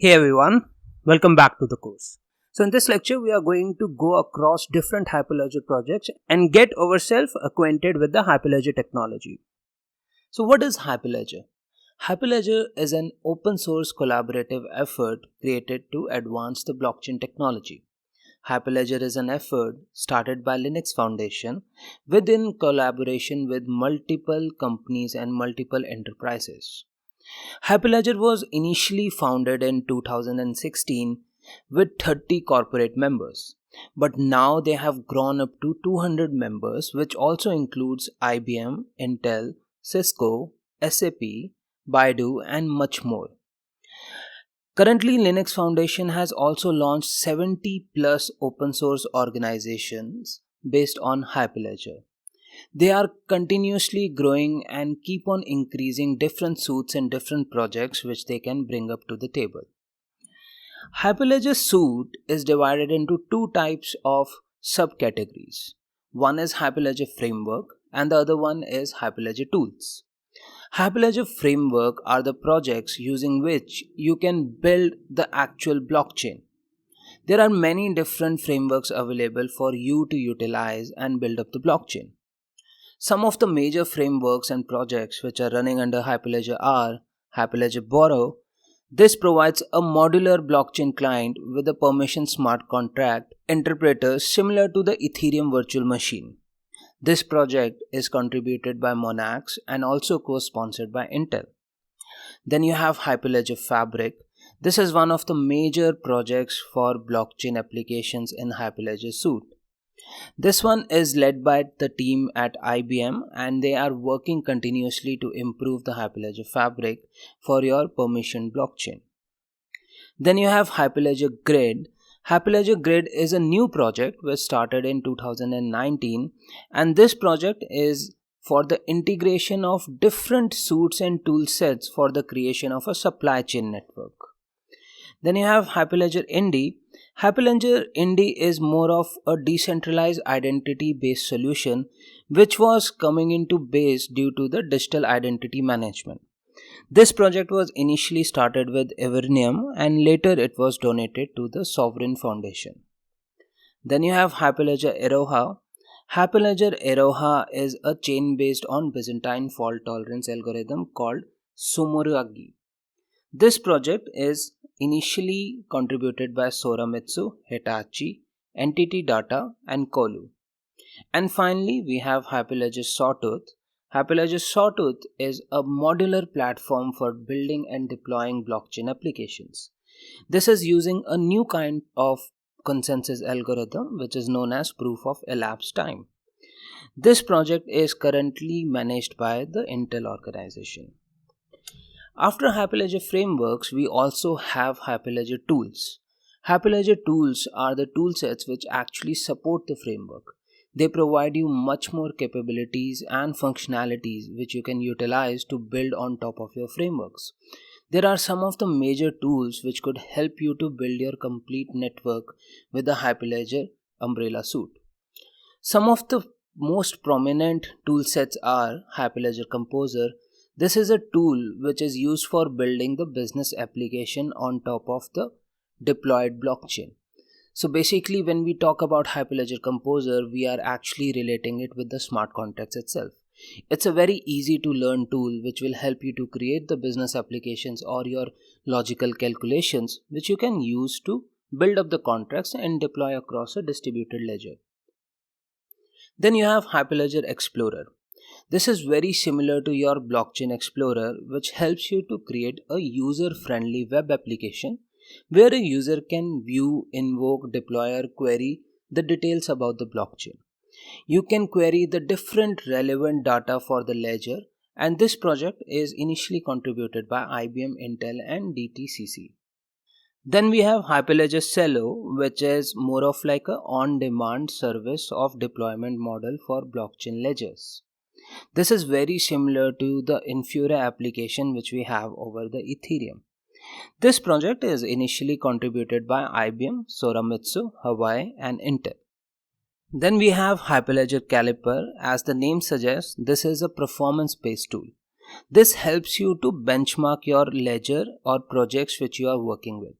Hey everyone, welcome back to the course. So in this lecture we are going to go across different Hyperledger projects and get ourselves acquainted with the Hyperledger technology. So what is Hyperledger? Hyperledger is an open source collaborative effort created to advance the blockchain technology. Hyperledger is an effort started by Linux Foundation within collaboration with multiple companies and multiple enterprises. Hyperledger was initially founded in 2016 with 30 corporate members, but now they have grown up to 200 members, which also includes IBM, Intel, Cisco, SAP, Baidu, and much more. Currently, Linux Foundation has also launched 70 plus open source organizations based on Hyperledger. They are continuously growing and keep on increasing different suites and different projects which they can bring up to the table. Hyperledger suite is divided into two types of subcategories. One is Hyperledger Framework and the other one is Hyperledger Tools. Hyperledger Framework are the projects using which you can build the actual blockchain. There are many different frameworks available for you to utilize and build up the blockchain. Some of the major frameworks and projects which are running under Hyperledger are Hyperledger Borrow. This provides a modular blockchain client with a permission smart contract interpreter similar to the Ethereum virtual machine. This project is contributed by Monax and also co-sponsored by Intel. Then you have Hyperledger Fabric. This is one of the major projects for blockchain applications in Hyperledger suite. This one is led by the team at IBM and they are working continuously to improve the Hyperledger Fabric for your permission blockchain. Then you have Hyperledger Grid. Hyperledger Grid is a new project which started in 2019 and this project is for the integration of different suites and tool sets for the creation of a supply chain network. Then you have Hyperledger Indy. Hyperledger Indy is more of a decentralized identity based solution which was coming into base due to the digital identity management. This project was initially started with Evernium and later it was donated to the Sovereign Foundation. Then you have Hyperledger Aroha. Hyperledger Aroha is a chain based on Byzantine fault tolerance algorithm called Sumuragi. This project is initially contributed by Soramitsu, Hitachi, Entity Data, and Kolu. And finally, we have Hyperledger Sawtooth. Hyperledger Sawtooth is a modular platform for building and deploying blockchain applications. This is using a new kind of consensus algorithm which is known as proof of elapsed time. This project is currently managed by the Intel organization. After Hyperledger frameworks, we also have Hyperledger tools. Hyperledger tools are the tool sets which actually support the framework. They provide you much more capabilities and functionalities which you can utilize to build on top of your frameworks. There are some of the major tools which could help you to build your complete network with the Hyperledger umbrella suite. Some of the most prominent tool sets are Hyperledger Composer. This is a tool which is used for building the business application on top of the deployed blockchain. So basically when we talk about Hyperledger Composer, we are actually relating it with the smart contracts itself. It's a very easy to learn tool which will help you to create the business applications or your logical calculations which you can use to build up the contracts and deploy across a distributed ledger. Then you have Hyperledger Explorer. This is very similar to your Blockchain Explorer, which helps you to create a user-friendly web application where a user can view, invoke, deploy or query the details about the blockchain. You can query the different relevant data for the ledger, and this project is initially contributed by IBM, Intel and DTCC. Then we have Hyperledger Cello, which is more of like a on-demand service of deployment model for blockchain ledgers. This is very similar to the Infura application which we have over the Ethereum. This project is initially contributed by IBM, Soramitsu, Hawaii and Intel. Then we have Hyperledger Caliper. As the name suggests, this is a performance-based tool. This helps you to benchmark your ledger or projects which you are working with.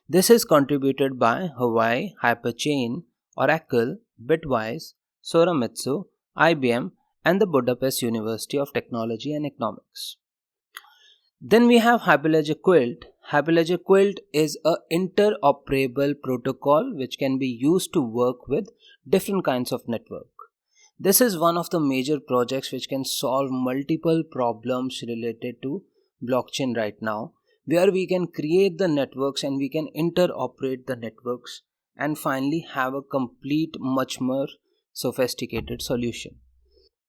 This is contributed by Hawaii, Hyperchain, Oracle, Bitwise, Soramitsu, IBM, and the Budapest University of Technology and Economics. Then we have Hyperledger Quilt. Hyperledger Quilt is an interoperable protocol which can be used to work with different kinds of network. This is one of the major projects which can solve multiple problems related to blockchain right now, where we can create the networks and we can interoperate the networks and finally have a complete, much more sophisticated solution.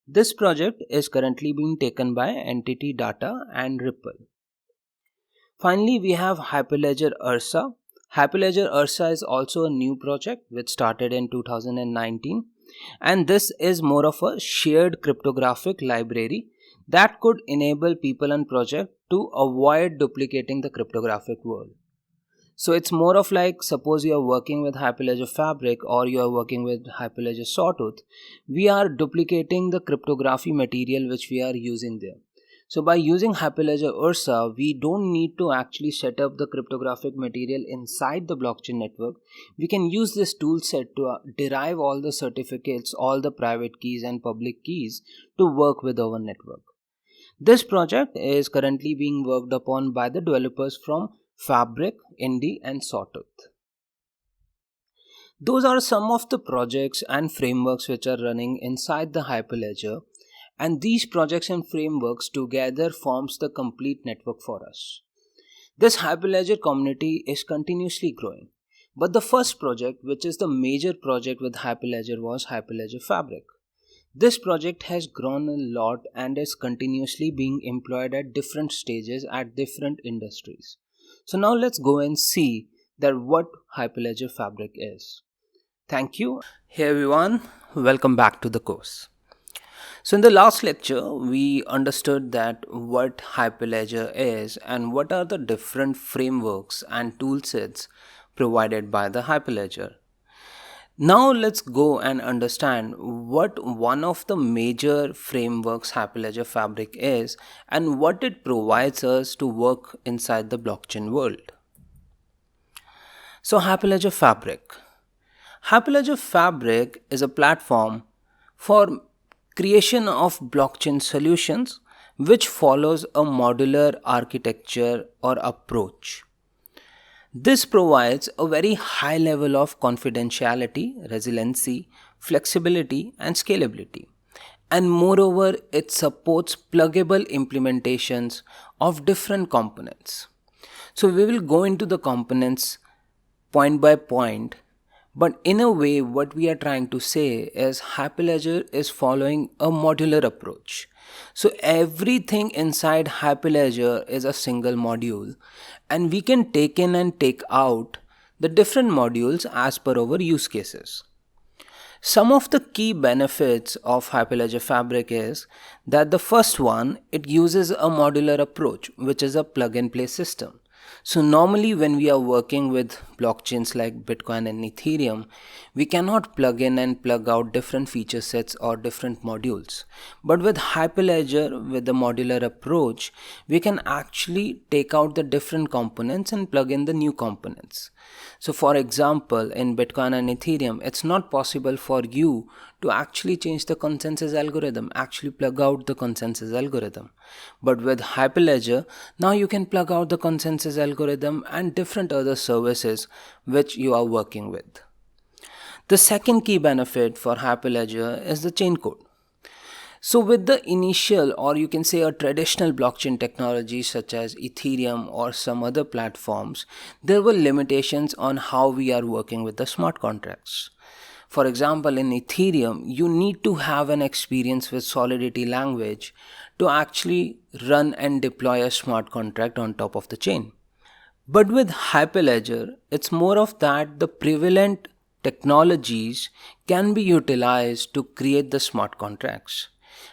This project is currently being taken by Entity Data and Ripple. Finally, we have Hyperledger Ursa. Hyperledger Ursa is also a new project which started in 2019, and this is more of a shared cryptographic library that could enable people and projects to avoid duplicating the cryptographic world. So it's more of like, suppose you are working with Hyperledger Fabric or you are working with Hyperledger Sawtooth, we are duplicating the cryptography material which we are using there. So by using Hyperledger Ursa, we don't need to actually set up the cryptographic material inside the blockchain network. We can use this tool set to derive all the certificates, all the private keys and public keys to work with our network. This project is currently being worked upon by the developers from Fabric, Indy, and Sawtooth. Those are some of the projects and frameworks which are running inside the Hyperledger, and these projects and frameworks together forms the complete network for us. This Hyperledger community is continuously growing, but the first project, which is the major project with Hyperledger, was Hyperledger Fabric. This project has grown a lot and is continuously being employed at different stages at different industries. So now let's go and see that what Hyperledger Fabric is. Thank you. Hey everyone, welcome back to the course. So in the last lecture, we understood that what Hyperledger is and what are the different frameworks and toolsets provided by the Hyperledger. Now let's go and understand what one of the major frameworks Hyperledger Fabric is and what it provides us to work inside the blockchain world. So Hyperledger Fabric. Hyperledger Fabric is a platform for creation of blockchain solutions which follows a modular architecture or approach. This provides a very high level of confidentiality, resiliency, flexibility, and scalability. And moreover, it supports pluggable implementations of different components. So we will go into the components point by point, but in a way what we are trying to say is Hyperledger is following a modular approach. So everything inside Hyperledger is a single module, and we can take in and take out the different modules as per our use cases. Some of the key benefits of Hyperledger Fabric is that the first one, it uses a modular approach, which is a plug and play system. So normally when we are working with blockchains like Bitcoin and Ethereum, we cannot plug in and plug out different feature sets or different modules. But with Hyperledger, with the modular approach, we can actually take out the different components and plug in the new components. So for example, in Bitcoin and Ethereum, it's not possible for you to actually change the consensus algorithm, actually plug out the consensus algorithm. But with Hyperledger, now you can plug out the consensus algorithm and different other services which you are working with. The second key benefit for Hyperledger is the chaincode. So with the initial, or you can say a traditional blockchain technology such as Ethereum or some other platforms, there were limitations on how we are working with the smart contracts. For example, in Ethereum, you need to have an experience with Solidity language to actually run and deploy a smart contract on top of the chain. But with Hyperledger, it's more of that the prevalent technologies can be utilized to create the smart contracts.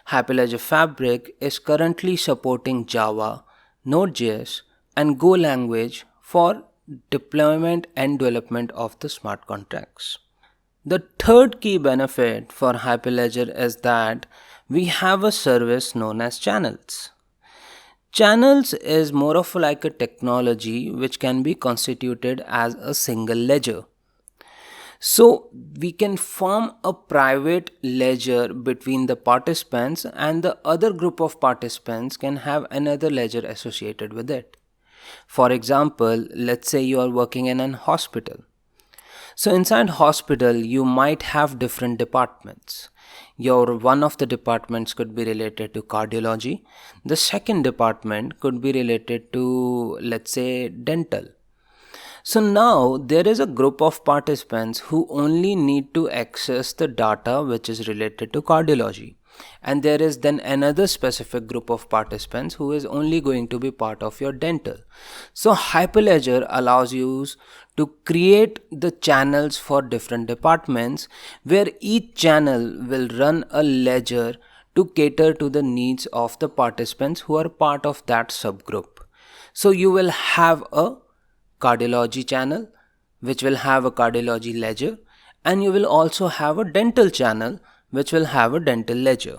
Hyperledger Fabric is currently supporting Java, Node.js, and Go language for deployment and development of the smart contracts. The third key benefit for Hyperledger is that we have a service known as channels. Channels is more of like a technology which can be constituted as a single ledger. So we can form a private ledger between the participants, and the other group of participants can have another ledger associated with it. For example, let's say you are working in an hospital. So inside hospital, you might have different departments. Your one of the departments could be related to cardiology. The second department could be related to, let's say, dental. So now there is a group of participants who only need to access the data which is related to cardiology. And there is then another specific group of participants who is only going to be part of your dental. So Hyperledger allows you to create the channels for different departments, where each channel will run a ledger to cater to the needs of the participants who are part of that subgroup. So you will have a cardiology channel which will have a cardiology ledger, and you will also have a dental channel which will have a dental ledger.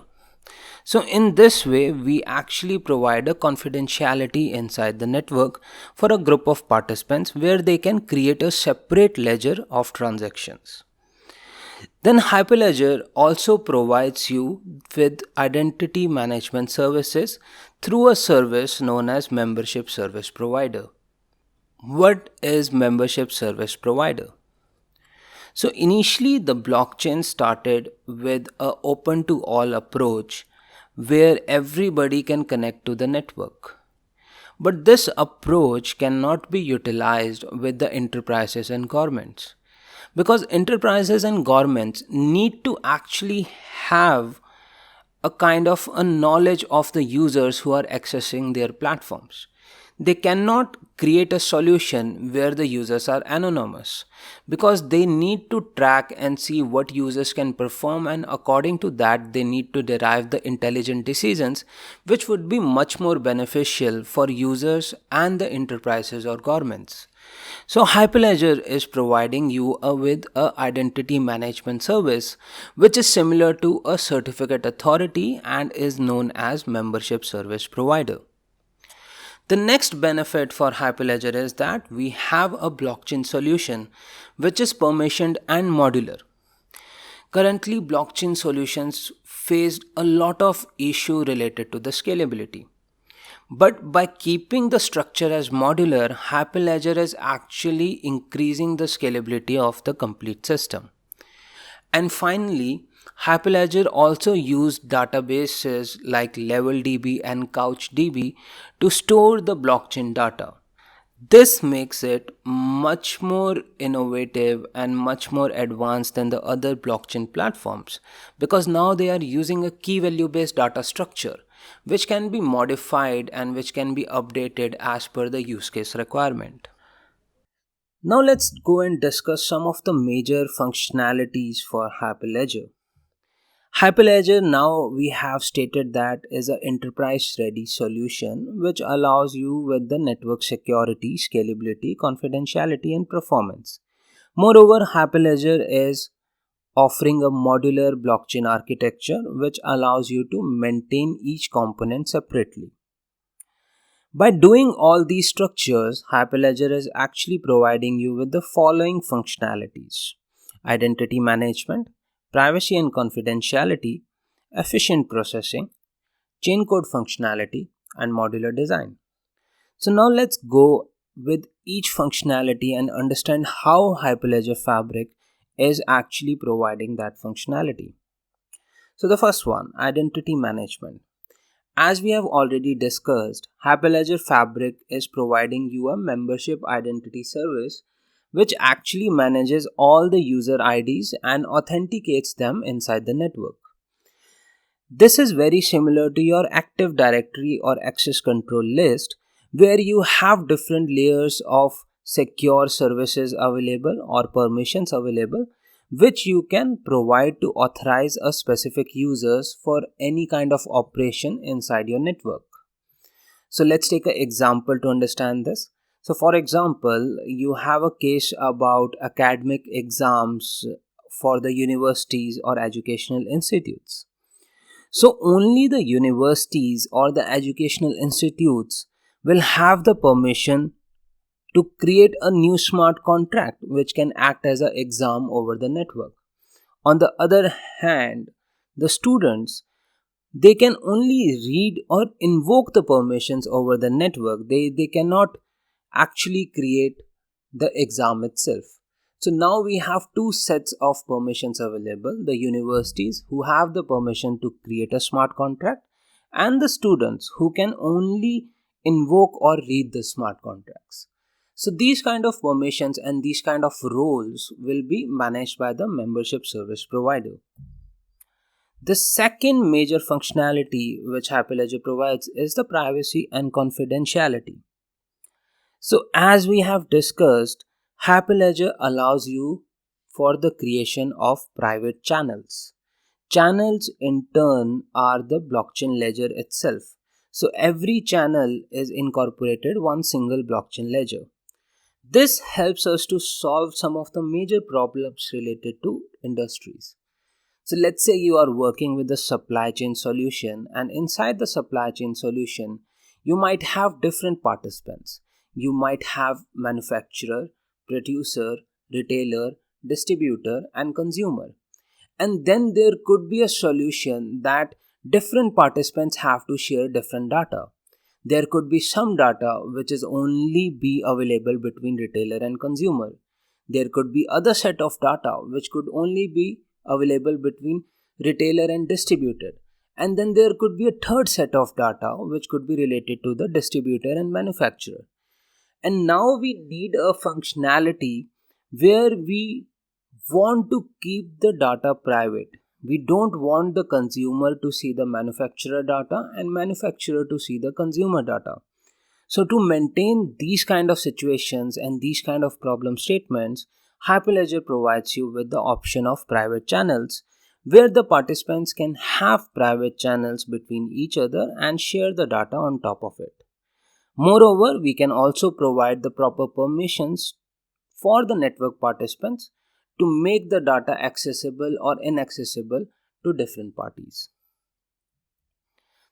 So in this way, we actually provide a confidentiality inside the network for a group of participants where they can create a separate ledger of transactions. Then Hyperledger also provides you with identity management services through a service known as Membership Service Provider. What is Membership Service Provider? So initially the blockchain started with an open to all approach where everybody can connect to the network. But this approach cannot be utilized with the enterprises and governments, because enterprises and governments need to actually have a kind of a knowledge of the users who are accessing their platforms. They cannot create a solution where the users are anonymous, because they need to track and see what users can perform, and according to that they need to derive the intelligent decisions which would be much more beneficial for users and the enterprises or governments. So Hyperledger is providing you with a identity management service which is similar to a certificate authority and is known as Membership Service Provider. The next benefit for Hyperledger is that we have a blockchain solution which is permissioned and modular. Currently, blockchain solutions faced a lot of issue related to the scalability. But by keeping the structure as modular, Hyperledger is actually increasing the scalability of the complete system. And finally, Hyperledger also used databases like LevelDB and CouchDB to store the blockchain data. This makes it much more innovative and much more advanced than the other blockchain platforms, because now they are using a key value based data structure which can be modified and which can be updated as per the use case requirement. Now let's go and discuss some of the major functionalities for Hyperledger. Hyperledger, now we have stated that, is an enterprise ready solution which allows you with the network security, scalability, confidentiality and performance. Moreover, Hyperledger is offering a modular blockchain architecture which allows you to maintain each component separately. By doing all these structures, Hyperledger is actually providing you with the following functionalities: identity management, privacy and confidentiality, efficient processing, Chaincode functionality, and modular design. So now let's go with each functionality and understand how Hyperledger Fabric is actually providing that functionality. So the first one, identity management. As we have already discussed, Hyperledger Fabric is providing you a membership identity service which actually manages all the user IDs and authenticates them inside the network. This is very similar to your Active Directory or access control list, where you have different layers of secure services available or permissions available, which you can provide to authorize a specific users for any kind of operation inside your network. So let's take an example to understand this. So for example, you have a case about academic exams for the universities or educational institutes. So only the universities or the educational institutes will have the permission to create a new smart contract which can act as an exam over the network. On the other hand, the students, they can only read or invoke the permissions over the network. They cannot actually create the exam itself. So now we have two sets of permissions available: the universities who have the permission to create a smart contract, and the students who can only invoke or read the smart contracts. So these kind of permissions and these kind of roles will be managed by the membership service provider. The second major functionality which Hyperledger provides is the privacy and confidentiality. So as we have discussed, Hyperledger allows you for the creation of private channels. Channels in turn are the blockchain ledger itself. So every channel is incorporated one single blockchain ledger. This helps us to solve some of the major problems related to industries. So let's say you are working with a supply chain solution, and inside the supply chain solution, you might have different participants. You might have manufacturer, producer, retailer, distributor, and consumer. And then there could be a solution that different participants have to share different data. There could be some data which is only be available between retailer and consumer. There could be other set of data which could only be available between retailer and distributor. And then there could be a third set of data which could be related to the distributor and manufacturer. And now we need a functionality where we want to keep the data private. We don't want the consumer to see the manufacturer data and manufacturer to see the consumer data. So to maintain these kind of situations and these kind of problem statements, Hyperledger provides you with the option of private channels, where the participants can have private channels between each other and share the data on top of it. Moreover, we can also provide the proper permissions for the network participants to make the data accessible or inaccessible to different parties.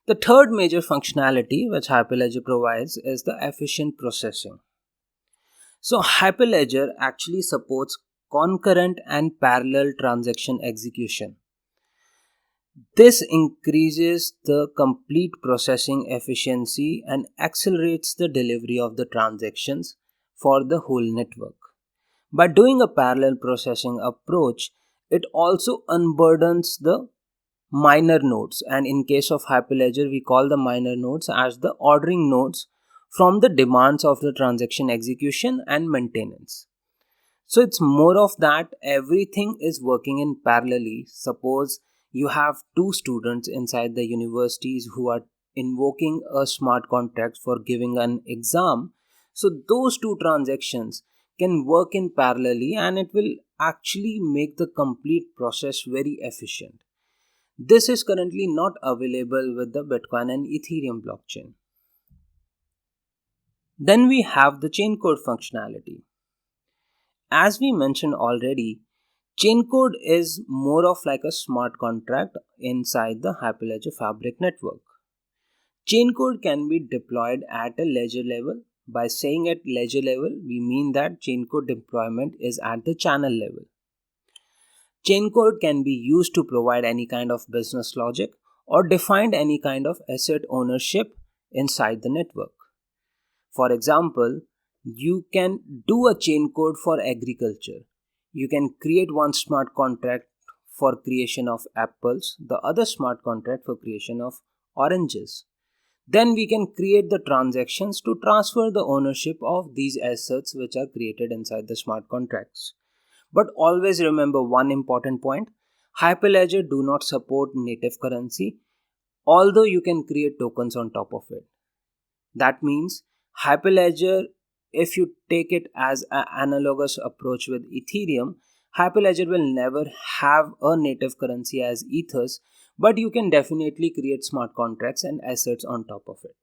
The third major functionality which Hyperledger provides is the efficient processing. So Hyperledger actually supports concurrent and parallel transaction execution. This increases the complete processing efficiency and accelerates the delivery of the transactions for the whole network. By doing a parallel processing approach, it also unburdens the minor nodes, and in case of Hyperledger we call the minor nodes as the ordering nodes from the demands of the transaction execution and maintenance. So it's more of that everything is working in parallelly. Suppose you have two students inside the universities who are invoking a smart contract for giving an exam. So those two transactions can work in parallelly and it will actually make the complete process very efficient. This is currently not available with the Bitcoin and Ethereum blockchain. Then we have the Chaincode functionality. As we mentioned already, Chaincode is more of like a smart contract inside the Hyperledger Fabric network. Chaincode can be deployed at a ledger level. By saying at ledger level, we mean that Chaincode deployment is at the channel level. Chaincode can be used to provide any kind of business logic or define any kind of asset ownership inside the network. For example, you can do a chaincode for agriculture. You can create one smart contract for creation of apples, the other smart contract for creation of oranges. Then we can create the transactions to transfer the ownership of these assets which are created inside the smart contracts. But always remember one important point: Hyperledger do not support native currency, although you can create tokens on top of it. That means Hyperledger, if you take it as an analogous approach with Ethereum, Hyperledger will never have a native currency as Ethers, but you can definitely create smart contracts and assets on top of it.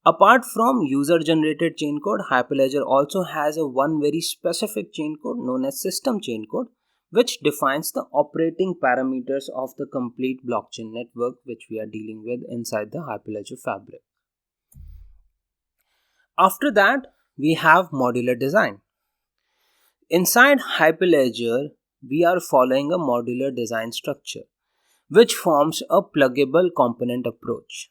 Apart from user-generated chaincode, Hyperledger also has one very specific chaincode known as system chaincode, which defines the operating parameters of the complete blockchain network which we are dealing with inside the Hyperledger Fabric. After that, we have Modular Design. Inside Hyperledger, we are following a modular design structure, which forms a pluggable component approach.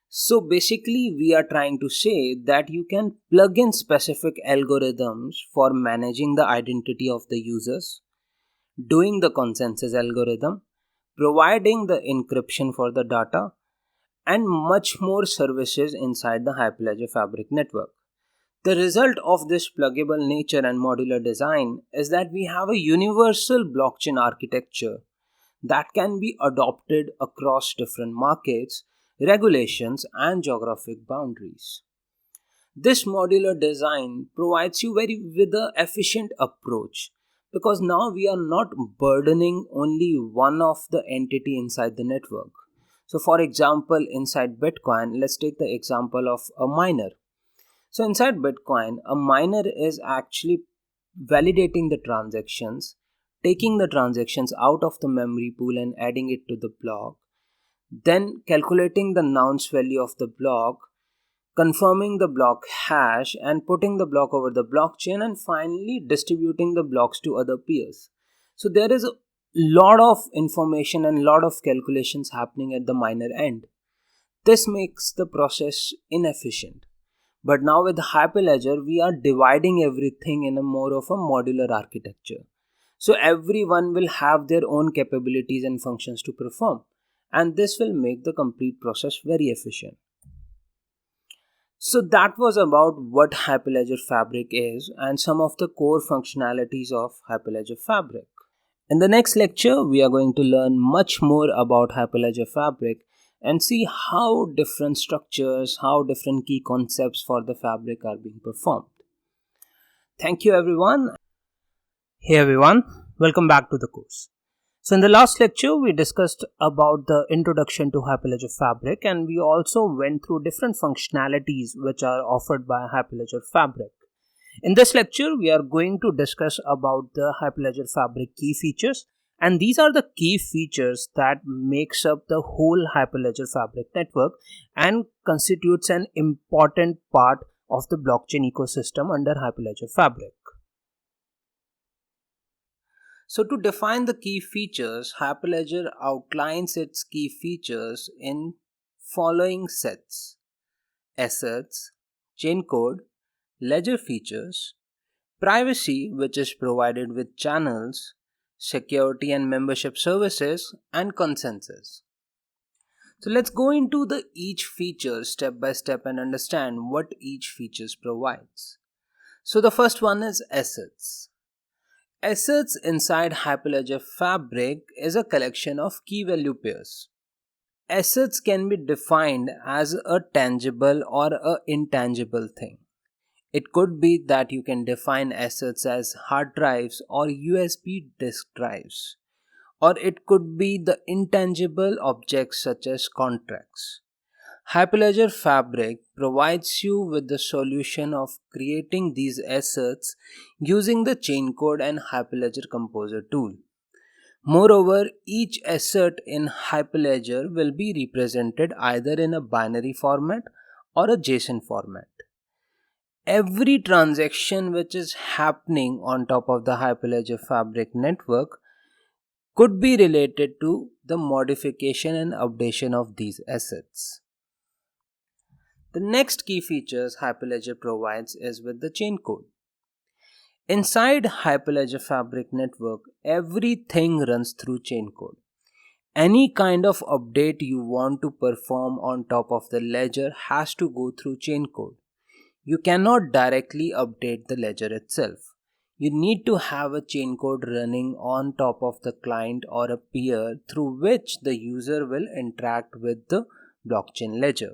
So basically, we are trying to say that you can plug in specific algorithms for managing the identity of the users, doing the consensus algorithm, providing the encryption for the data, and much more services inside the Hyperledger Fabric network. The result of this pluggable nature and modular design is that we have a universal blockchain architecture that can be adopted across different markets, regulations, and geographic boundaries. This modular design provides you with an efficient approach because now we are not burdening only one of the entity inside the network. So for example, inside Bitcoin, let's take the example of a miner. So inside Bitcoin, a miner is actually validating the transactions, taking the transactions out of the memory pool and adding it to the block, then calculating the nonce value of the block, confirming the block hash and putting the block over the blockchain, and finally distributing the blocks to other peers. So there is a lot of information and lot of calculations happening at the miner end. This makes the process inefficient. But now with Hyperledger, we are dividing everything in a more of a modular architecture. So everyone will have their own capabilities and functions to perform. And this will make the complete process very efficient. So that was about what Hyperledger Fabric is and some of the core functionalities of Hyperledger Fabric. In the next lecture, we are going to learn much more about Hyperledger Fabric and see how different structures, how different key concepts for the fabric are being performed. Thank you everyone. Hey everyone, welcome back to the course. So in the last lecture, we discussed about the introduction to Hyperledger Fabric and we also went through different functionalities which are offered by Hyperledger Fabric. In this lecture, we are going to discuss about the Hyperledger Fabric key features. And these are the key features that makes up the whole Hyperledger Fabric network and constitutes an important part of the blockchain ecosystem under Hyperledger Fabric. So to define the key features, Hyperledger outlines its key features in following sets: assets, chaincode, ledger features, privacy, which is provided with channels, security and membership services, and consensus. So let's go into each feature step by step and understand what each feature provides. So the first one is assets. Assets inside Hyperledger Fabric is a collection of key value pairs. Assets can be defined as a tangible or an intangible thing. It could be that you can define assets as hard drives or USB disk drives, or it could be the intangible objects such as contracts. Hyperledger Fabric provides you with the solution of creating these assets using the Chaincode and Hyperledger Composer tool. Moreover, each asset in Hyperledger will be represented either in a binary format or a JSON format. Every transaction which is happening on top of the Hyperledger Fabric network could be related to the modification and updation of these assets. The next key features Hyperledger provides is with the chaincode. Inside Hyperledger Fabric network, everything runs through chaincode. Any kind of update you want to perform on top of the ledger has to go through chaincode. You cannot directly update the ledger itself. You need to have a chaincode running on top of the client or a peer through which the user will interact with the blockchain ledger.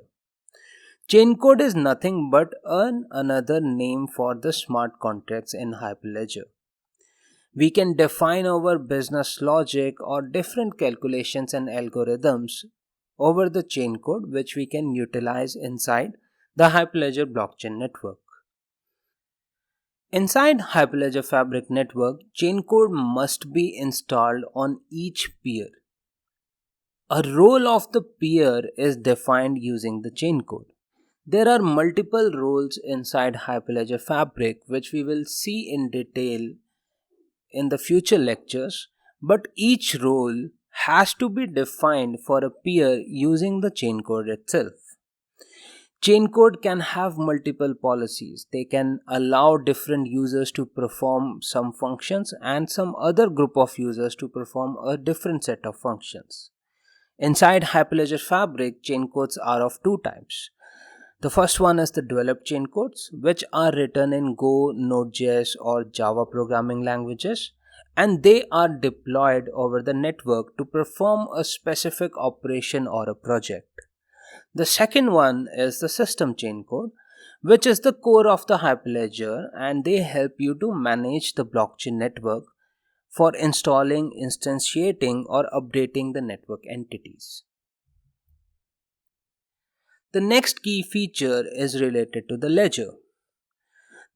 Chaincode is nothing but another name for the smart contracts in Hyperledger. We can define our business logic or different calculations and algorithms over the chaincode which we can utilize inside the Hyperledger blockchain network. Inside Hyperledger Fabric network, chaincode must be installed on each peer. A role of the peer is defined using the chaincode. There are multiple roles inside Hyperledger Fabric which we will see in detail in the future lectures, but each role has to be defined for a peer using the chaincode itself. Chaincode can have multiple policies. They can allow different users to perform some functions and some other group of users to perform a different set of functions. Inside Hyperledger Fabric, chaincodes are of two types. The first one is the developed chaincodes, which are written in Go, Node.js or Java programming languages, and they are deployed over the network to perform a specific operation or a project. The second one is the system chaincode, which is the core of the Hyperledger, and they help you to manage the blockchain network for installing, instantiating, or updating the network entities. The next key feature is related to the ledger.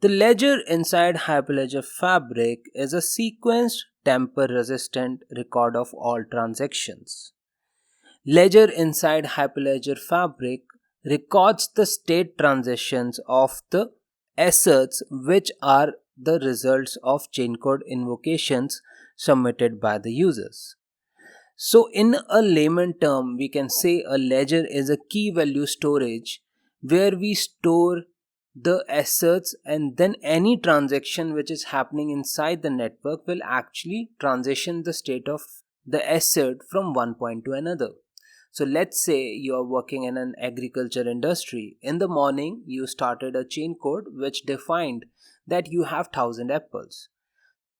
The ledger inside Hyperledger Fabric is a sequenced, tamper-resistant record of all transactions. Ledger inside Hyperledger Fabric records the state transitions of the assets which are the results of chaincode invocations submitted by the users. So in a layman term, we can say a ledger is a key value storage where we store the assets, and then any transaction which is happening inside the network will actually transition the state of the asset from one point to another. So let's say you are working in an agriculture industry. In the morning, you started a chaincode which defined that you have 1000 apples.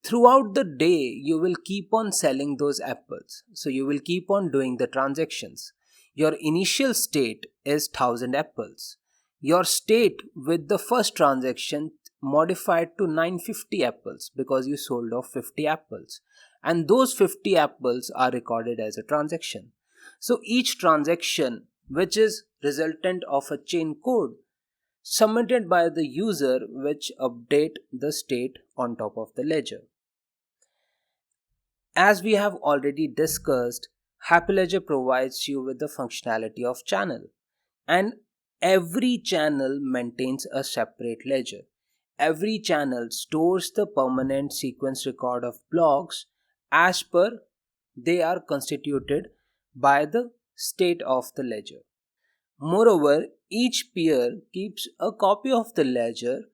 Throughout the day, you will keep on selling those apples. So you will keep on doing the transactions. Your initial state is 1000 apples. Your state with the first transaction modified to 950 apples because you sold off 50 apples. And those 50 apples are recorded as a transaction. So each transaction which is resultant of a chaincode submitted by the user which update the state on top of the ledger. As we have already discussed, Hyperledger provides you with the functionality of channel, and every channel maintains a separate ledger. Every channel stores the permanent sequence record of blocks as per they are constituted by the state of the ledger. Moreover, each peer keeps a copy of the ledger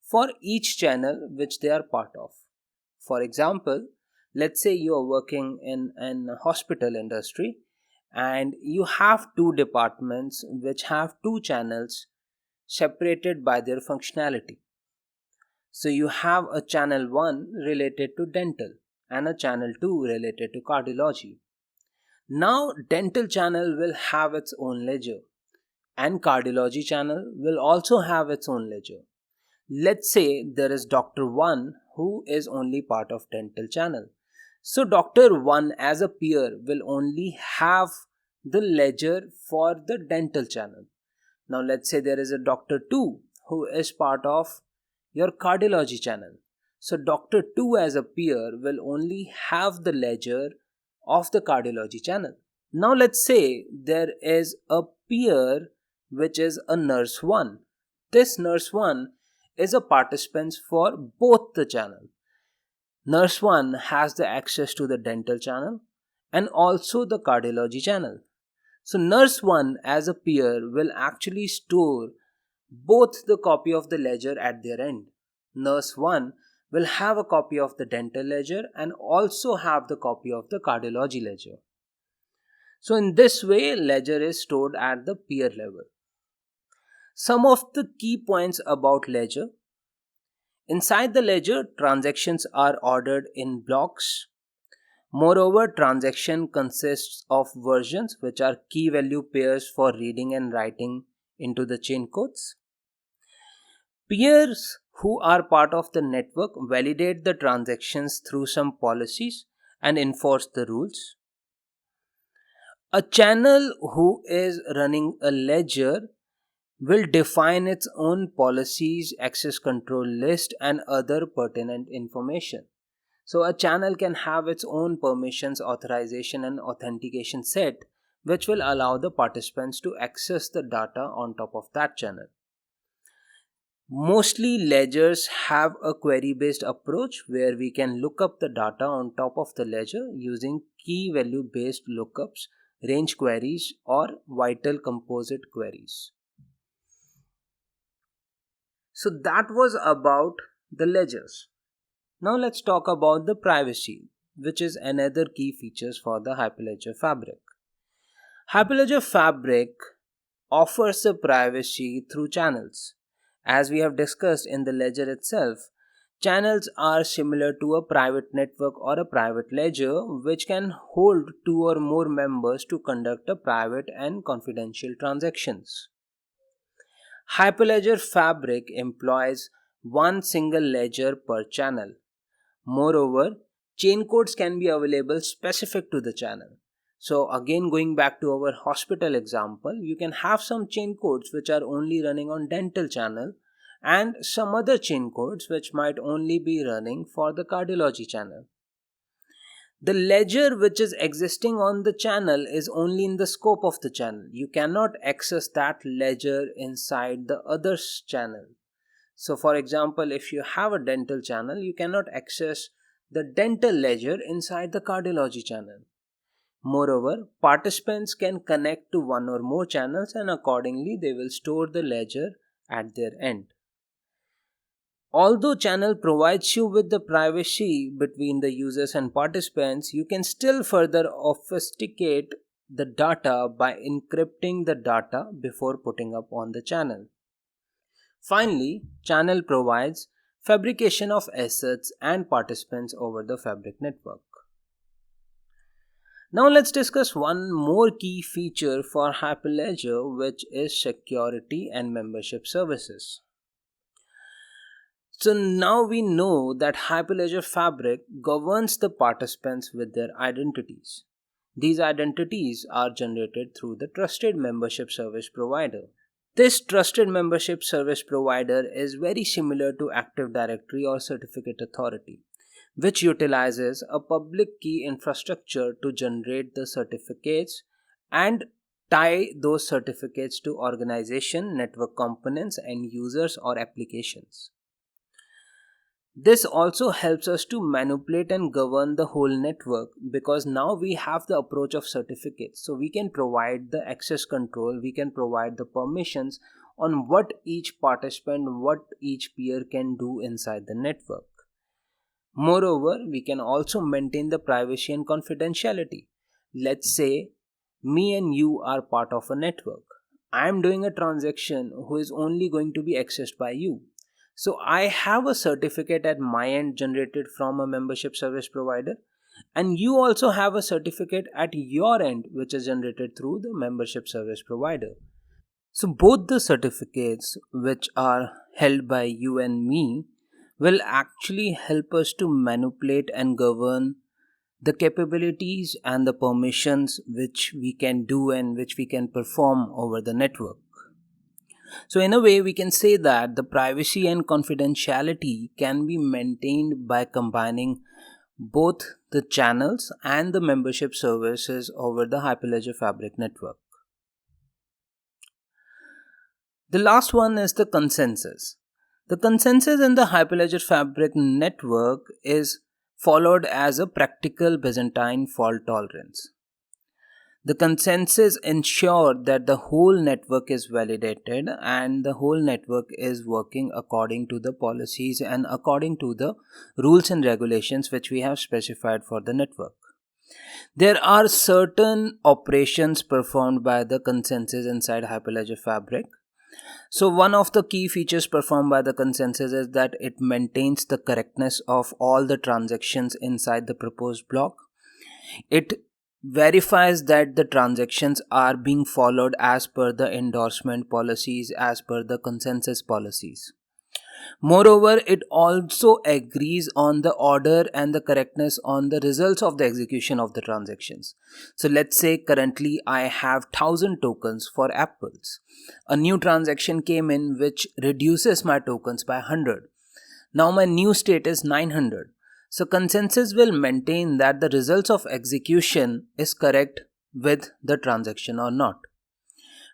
for each channel which they are part of. For example, let's say you are working in an hospital industry and you have two departments which have two channels separated by their functionality. So you have a channel 1 related to dental and a channel 2 related to cardiology. Now dental channel will have its own ledger and cardiology channel will also have its own ledger. Let's say there is Dr. 1 who is only part of dental channel. So Dr. 1 as a peer will only have the ledger for the dental channel. Now let's say there is a Dr. 2 who is part of your cardiology channel. So Dr. 2 as a peer will only have the ledger of the cardiology channel. Now let's say there is a peer which is a nurse 1. This nurse 1 is a participant for both the channel. Nurse 1 has the access to the dental channel and also the cardiology channel. So nurse 1 as a peer will actually store both the copy of the ledger at their end. Nurse 1 will have a copy of the dental ledger and also have the copy of the cardiology ledger. So in this way, ledger is stored at the peer level. Some of the key points about ledger. Inside the ledger, transactions are ordered in blocks. Moreover, transaction consists of versions which are key value pairs for reading and writing into the chaincodes. Peers who are part of the network validate the transactions through some policies and enforce the rules. A channel who is running a ledger will define its own policies, access control list, and other pertinent information. So a channel can have its own permissions, authorization, and authentication set, which will allow the participants to access the data on top of that channel. Mostly ledgers have a query-based approach where we can look up the data on top of the ledger using key value-based lookups, range queries, or vital composite queries. So that was about the ledgers. Now let's talk about the privacy, which is another key feature for the Hyperledger Fabric. Hyperledger Fabric offers the privacy through channels. As we have discussed in the ledger itself, channels are similar to a private network or a private ledger which can hold 2 or more members to conduct a private and confidential transactions. Hyperledger Fabric employs one single ledger per channel. Moreover, chain codes can be available specific to the channel. So again, going back to our hospital example, you can have some chain codes which are only running on dental channel and some other chain codes which might only be running for the cardiology channel. The ledger which is existing on the channel is only in the scope of the channel. You cannot access that ledger inside the other channel. So for example, if you have a dental channel, you cannot access the dental ledger inside the cardiology channel. Moreover, participants can connect to one or more channels and accordingly they will store the ledger at their end. Although channel provides you with the privacy between the users and participants, you can still further obfuscate the data by encrypting the data before putting up on the channel. Finally, channel provides fabrication of assets and participants over the Fabric network. Now let's discuss one more key feature for Hyperledger, which is security and membership services. So now we know that Hyperledger Fabric governs the participants with their identities. These identities are generated through the trusted membership service provider. This trusted membership service provider is very similar to Active Directory or Certificate Authority, which utilizes a public key infrastructure to generate the certificates and tie those certificates to organization, network components, and users or applications. This also helps us to manipulate and govern the whole network because now we have the approach of certificates. So we can provide the access control, we can provide the permissions on what each participant, what each peer can do inside the network. Moreover, we can also maintain the privacy and confidentiality. Let's say me and you are part of a network. I am doing a transaction who is only going to be accessed by you. So I have a certificate at my end generated from a membership service provider, and you also have a certificate at your end which is generated through the membership service provider. So both the certificates which are held by you and me will actually help us to manipulate and govern the capabilities and the permissions which we can do and which we can perform over the network. So in a way, we can say that the privacy and confidentiality can be maintained by combining both the channels and the membership services over the Hyperledger Fabric network. The last one is the consensus. The consensus in the Hyperledger Fabric network is followed as a practical Byzantine fault tolerance. The consensus ensure that the whole network is validated and the whole network is working according to the policies and according to the rules and regulations which we have specified for the network. There are certain operations performed by the consensus inside Hyperledger Fabric. So one of the key features performed by the consensus is that it maintains the correctness of all the transactions inside the proposed block. It verifies that the transactions are being followed as per the endorsement policies, as per the consensus policies. Moreover, it also agrees on the order and the correctness on the results of the execution of the transactions. So let's say currently I have 1000 tokens for apples. A new transaction came in which reduces my tokens by 100. Now my new state is 900. So consensus will maintain that the results of execution is correct with the transaction or not.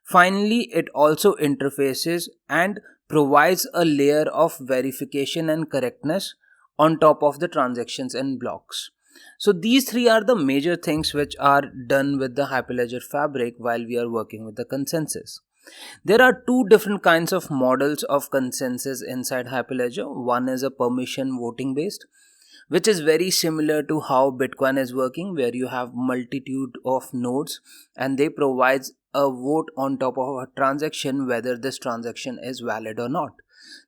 Finally, it also interfaces and provides a layer of verification and correctness on top of the transactions and blocks. So these three are the major things which are done with the Hyperledger Fabric while we are working with the consensus. There are two different kinds of models of consensus inside Hyperledger. One is a permission voting based, which is very similar to how Bitcoin is working, where you have multitude of nodes and they provides a vote on top of a transaction whether this transaction is valid or not.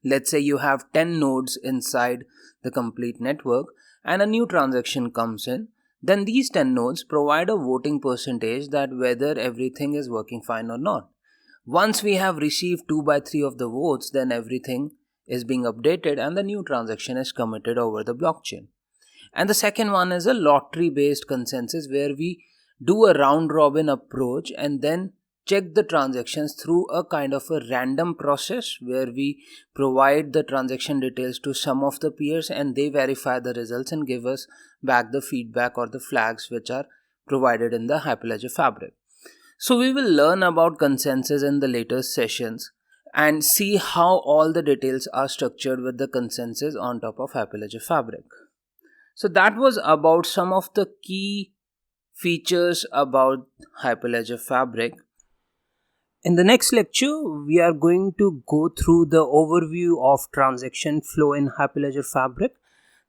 Let's say you have 10 nodes inside the complete network and a new transaction comes in, then these 10 nodes provide a voting percentage that whether everything is working fine or not. Once we have received 2 by 3 of the votes, then everything is being updated and the new transaction is committed over the blockchain. And the second one is a lottery based consensus, where we do a round robin approach and then check the transactions through a kind of a random process where we provide the transaction details to some of the peers and they verify the results and give us back the feedback or the flags which are provided in the Hyperledger Fabric. So we will learn about consensus in the later sessions and see how all the details are structured with the consensus on top of Hyperledger Fabric. So that was about some of the key features about Hyperledger Fabric. In the next lecture, we are going to go through the overview of transaction flow in Hyperledger Fabric.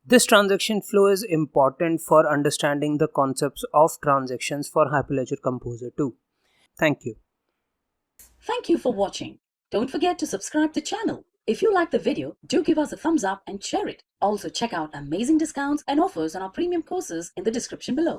This transaction flow is important for understanding the concepts of transactions for Hyperledger Composer too. Thank you. Thank you for watching. Don't forget to subscribe to the channel. If you like the video, do give us a thumbs up and share it. Also check out amazing discounts and offers on our premium courses in the description below.